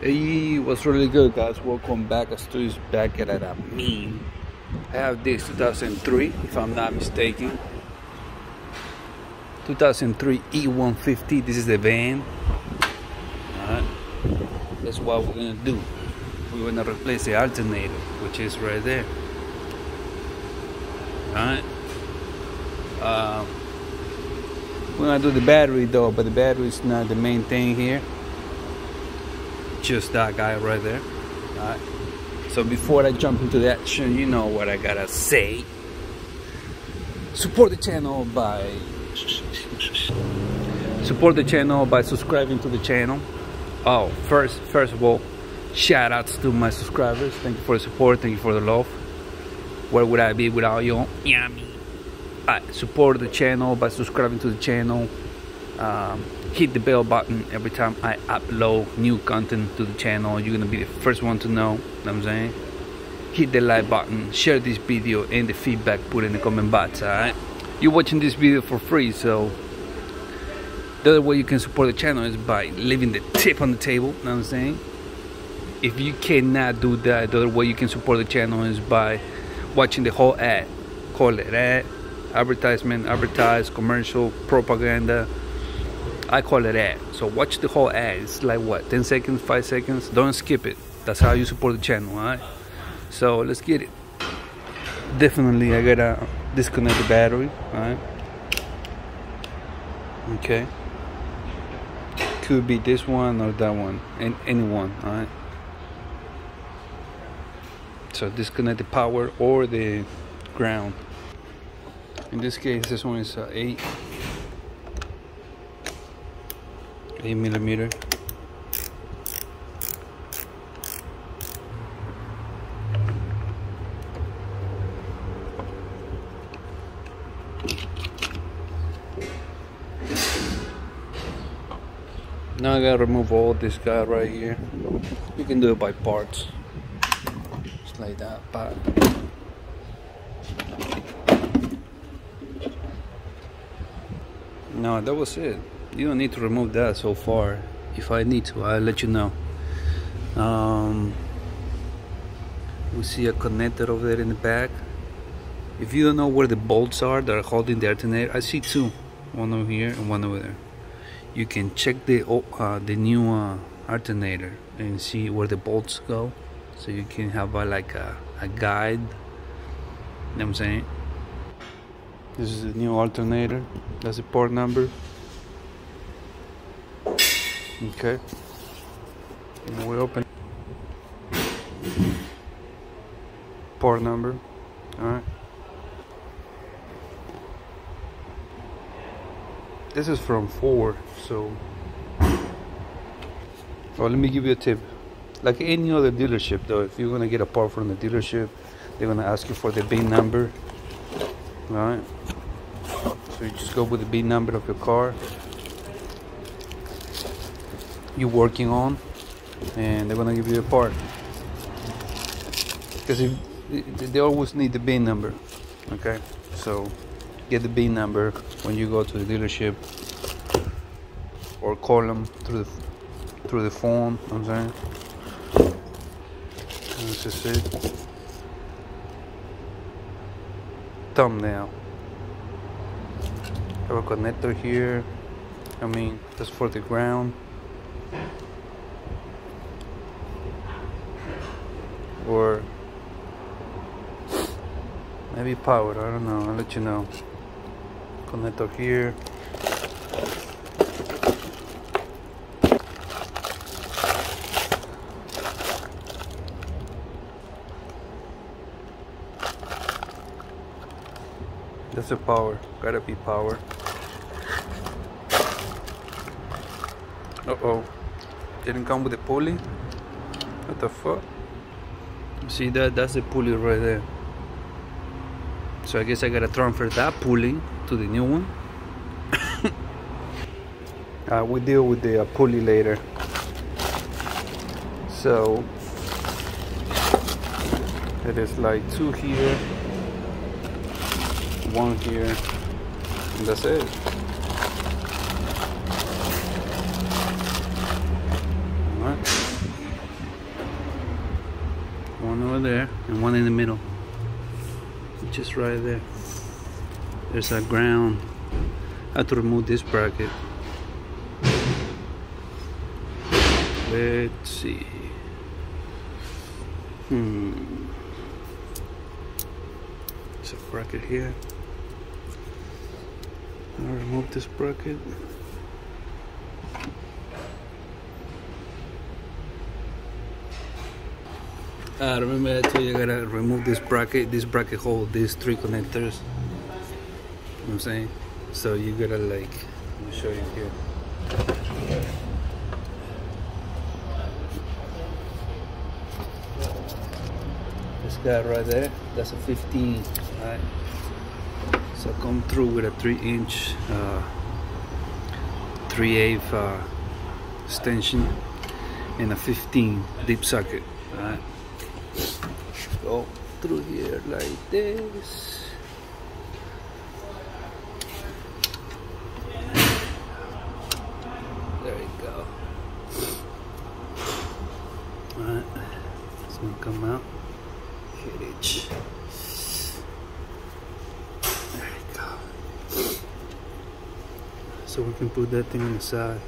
Hey, what's really good, guys? Welcome back. Axtuo is back at a meme. I have this 2003, if I'm not mistaken. 2003 E150. This is the van. Alright. That's what we're gonna do. We're gonna replace the alternator, which is right there. Alright. We're gonna do the battery though, but the battery is not the main thing here. Just that guy right there. Alright. So before I jump into the action, you know what I gotta say. Support the channel by subscribing to the channel. Oh, first of all, shout outs to my subscribers. Thank you for the support, thank you for the love. Where would I be without you? Yummy. Support the channel by subscribing to the channel. Hit the bell button every time I upload new content to the channel. You're gonna be the first one to know what I'm saying. Hit the like button, share this video, and the feedback put in the comment box. Alright, you're watching this video for free, so the other way you can support the channel is by leaving the tip on the table. You know what I'm saying? If you cannot do that, the other way you can support the channel is by watching the whole ad. Call it ad, advertisement, advertise, commercial, propaganda. I call it ad. So watch the whole ad. It's like what, 10 seconds, 5 seconds. Don't skip it. That's how you support the channel. Alright, so let's get it. Definitely I gotta disconnect the battery. Alright, okay, could be this one or that one, and any one. Alright, so disconnect the power or the ground. In this case, this one is 8 millimeter. Now I gotta remove all this guy right here. You can do it by parts, just like that. But no, that was it. You don't need to remove that so far. If I need to, I'll let you know. We see a connector over there in the back. If you don't know where the bolts are that are holding the alternator, I see two, one over here and one over there. You can check the new alternator and see where the bolts go, so you can have like a guide. You know what I'm saying? This is the new alternator. That's the port number. Okay. And we open port number. Alright. This is from Ford, so well, let me give you a tip. Like any other dealership though, if you're gonna get a part from the dealership, they're gonna ask you for the VIN number. Alright. So you just go with the VIN number of your car you're working on, and they're gonna give you a part, because they always need the VIN number. Okay, so get the VIN number when you go to the dealership, or call them through the phone. You know what I'm saying? This is it. Thumbnail. Have a connector here. I mean, that's for the ground. Or maybe power, I don't know, I'll let you know. Connector here. That's a power, gotta be power. Uh-oh, didn't come with a pulley? What the fuck? See that? That's the pulley right there. So I guess I gotta transfer that pulley to the new one. We deal with the pulley later. So it is like 2 here, 1 here, and that's it. Alright. one over there and one in the middle, just right there. There's a ground. I have to remove this bracket. Let's see. There's a bracket here. I'll remove this bracket. Remember I told you I gotta remove this bracket. This bracket holds these 3 connectors. You know what I'm saying? So you gotta like, let me show you here. This guy right there, that's a 15. Alright. So come through with a 3-inch 3/8 extension and a 15 deep socket. Alright. Go through here like this. There you go. Alright, it's gonna come out. Hit it. There you go. So we can put that thing on the side.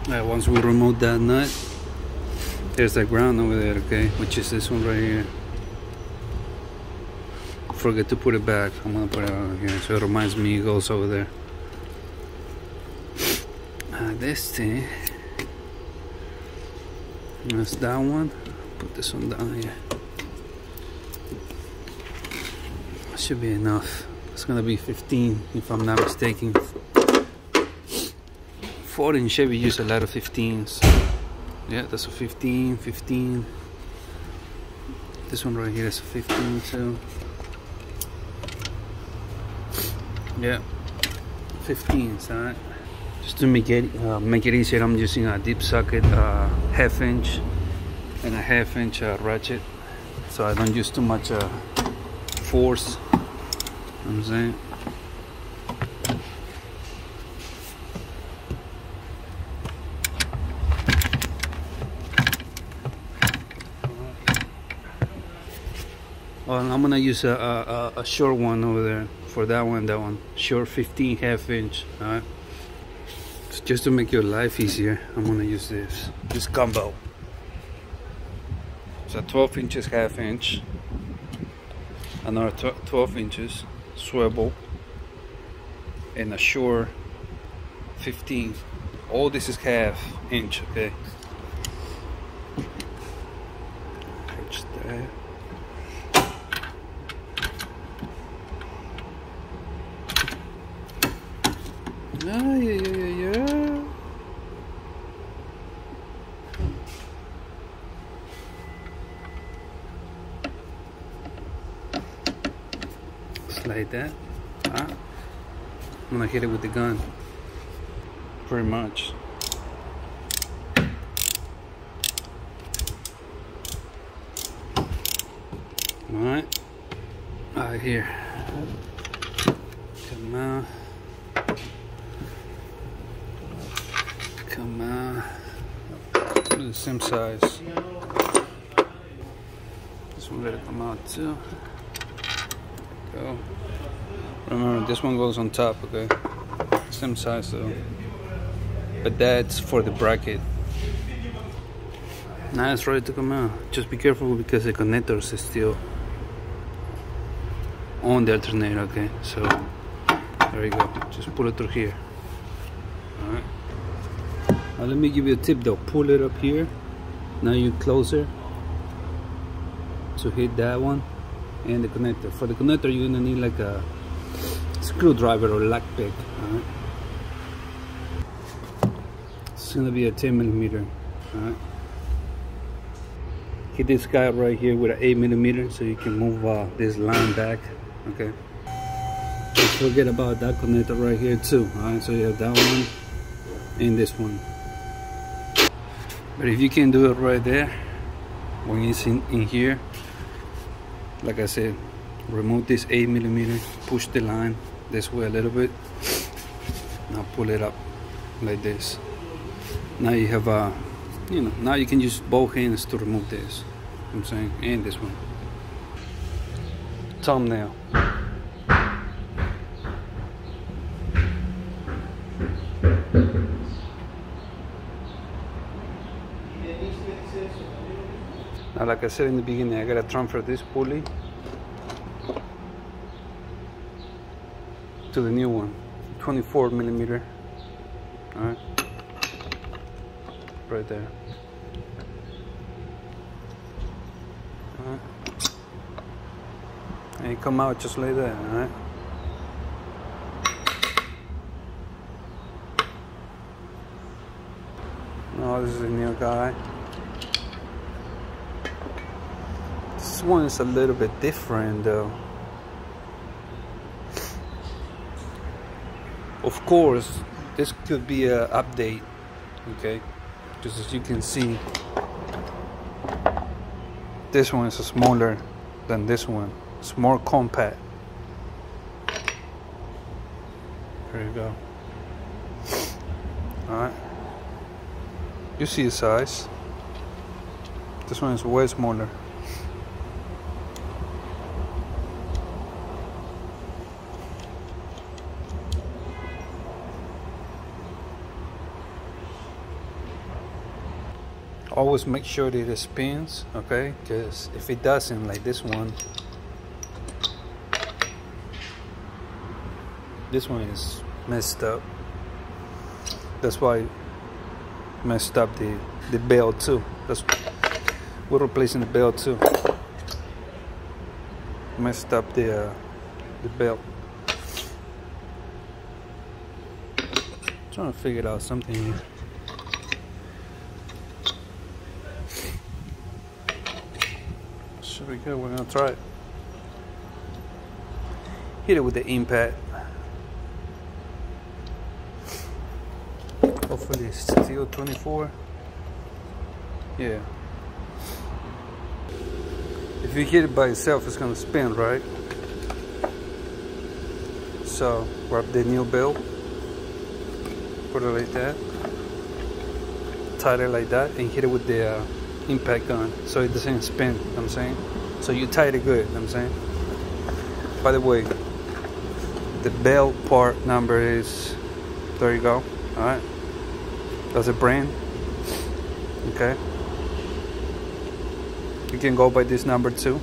Alright, once we remove that nut, there's that ground over there, okay, which is this one right here. Forget to put it back. I'm gonna put it over here so it reminds me it goes over there. This thing, that's that one. Put this one down here. Should be enough. It's gonna be 15 if I'm not mistaken. Ford and Chevy use a lot of 15s. Yeah, that's a 15, 15. This one right here is a 15 too. Yeah, 15s, alright. Just to make it easier, I'm using a deep socket 1/2 inch and a 1/2 inch ratchet, so I don't use too much force. You know what I'm saying? Well, I'm gonna use a short one over there for that one, short 15 1/2 inch. All right. So just to make your life easier, I'm gonna use this combo. So 12 inches 1/2 inch, another 12 inches swivel, and a short 15. All this is 1/2 inch, okay. Catch that. Yeah. Slide that. I'm gonna hit it with the gun. Pretty much. Alright. Alright, here. Come on. Come on. The same size. This one better come out too. Go. Remember, this one goes on top, okay? Same size though. But that's for the bracket. Now it's ready to come out. Just be careful because the connectors is still on the alternator, okay? So there you go. Just pull it through here. Alright. Now let me give you a tip though. Pull it up here. Now you closer to hit that one and the connector. For the connector you're gonna need like a screwdriver or lock pick. Alright. It's gonna be a 10mm. Alright. Hit this guy right here with an 8mm so you can move this line back. Okay. Don't forget about that connector right here too. Alright, so you have that one and this one. But if you can do it right there when it's in here, like I said, remove this 8mm, push the line this way a little bit, now pull it up like this. Now you have a, you know, now you can use both hands to remove this. I'm saying, and this one. Thumbnail. Now, like I said in the beginning, I gotta transfer this pulley to the new one, 24 millimeter. All right, right there. All right, and you come out just like that. All right. Now this is a new guy. This one is a little bit different though. Of course, this could be an update, okay? Just as you can see, this one is smaller than this one. It's more compact. There you go. Alright. You see the size. This one is way smaller. Always make sure that it spins, okay? Because if it doesn't, like this one is messed up. That's why I messed up the belt too. That's, we're replacing the belt too. Messed up the belt. Trying to figure out something here. Should be good. We're gonna try it. Hit it with the impact. Hopefully it's still 24. Yeah. If you hit it by itself, it's gonna spin, right? So grab the new belt, put it like that, tie it like that, and hit it with the impact gun so it doesn't spin. You know what I'm saying? So you tied it good. You know what I'm saying? By the way, the belt part number is, there you go. All right. That's a brand. Okay. You can go by this number too.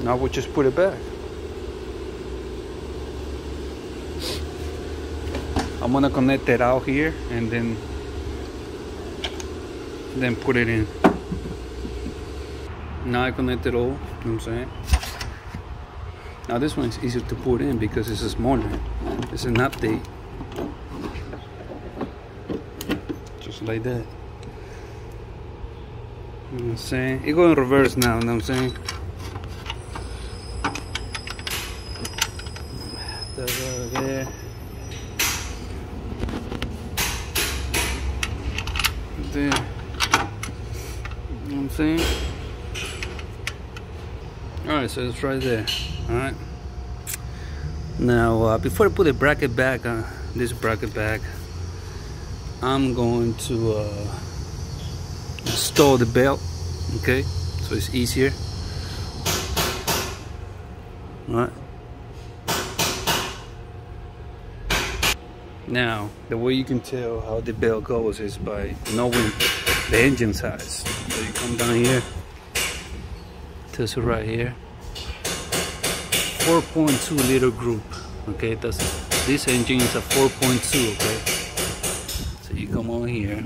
Now we just put it back. I'm gonna connect it out here and then put it in. Now I connect it all. You know what I'm saying? Now this one is easier to put in because it's smaller. It's an update. Just like that. You know what I'm saying? It go in reverse now, you know what I'm saying? There. There. You know what I'm saying? Alright, so it's right there. Alright. Now, before I put the bracket back, this bracket back, I'm going to install the belt. Okay, so it's easier. Alright. Now, the way you can tell how the belt goes is by knowing the engine size. So you come down here, this right here, 4.2 liter group. Okay, this engine is a 4.2. Okay, so you come on here,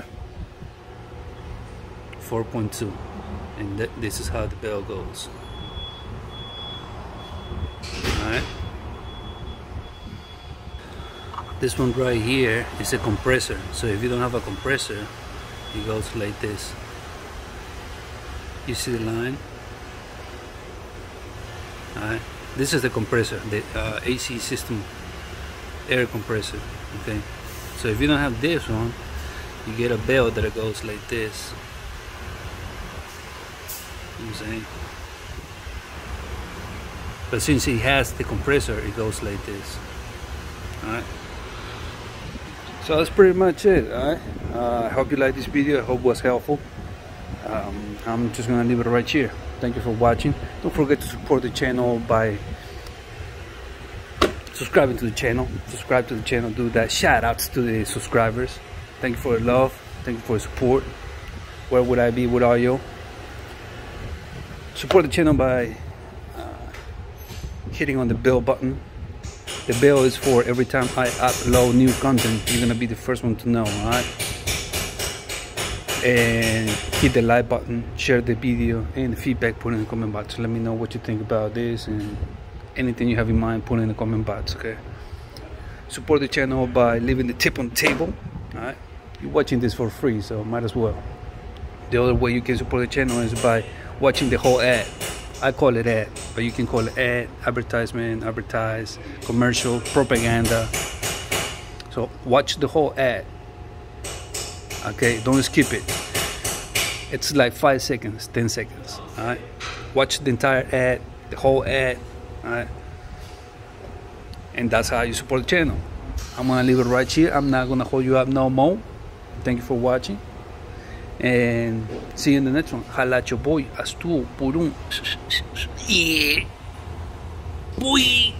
4.2, and this is how the belt goes. All right. This one right here is a compressor. So if you don't have a compressor, it goes like this. You see the line? Alright. This is the compressor, the AC system air compressor. Okay. So if you don't have this one, you get a belt that goes like this. You know what I'm saying? But since it has the compressor, it goes like this. Alright. So that's pretty much it. Alright, I hope you liked this video. I hope it was helpful. I'm just gonna leave it right here. Thank you for watching. Don't forget to support the channel by subscribing to the channel. Subscribe to the channel, do that. Shout outs to the subscribers. Thank you for the love. Thank you for the support. Where would I be without you? Support the channel by hitting on the bell button. The bell is for every time I upload new content, you're gonna be the first one to know, alright? And hit the like button, share the video, and the feedback, put in the comment box. Let me know what you think about this, and anything you have in mind, put in the comment box, okay? Support the channel by leaving the tip on the table, alright? You're watching this for free, so might as well. The other way you can support the channel is by watching the whole ad. I call it ad, but you can call it ad, advertisement, advertise, commercial, propaganda. So watch the whole ad. Okay, don't skip it. It's like 5 seconds, 10 seconds. Alright. Watch the entire ad, the whole ad. Alright. And that's how you support the channel. I'm gonna leave it right here. I'm not gonna hold you up no more. Thank you for watching. And see you in the next one. Holla at your boy, Axtuo, puddle. Yeah. Boy.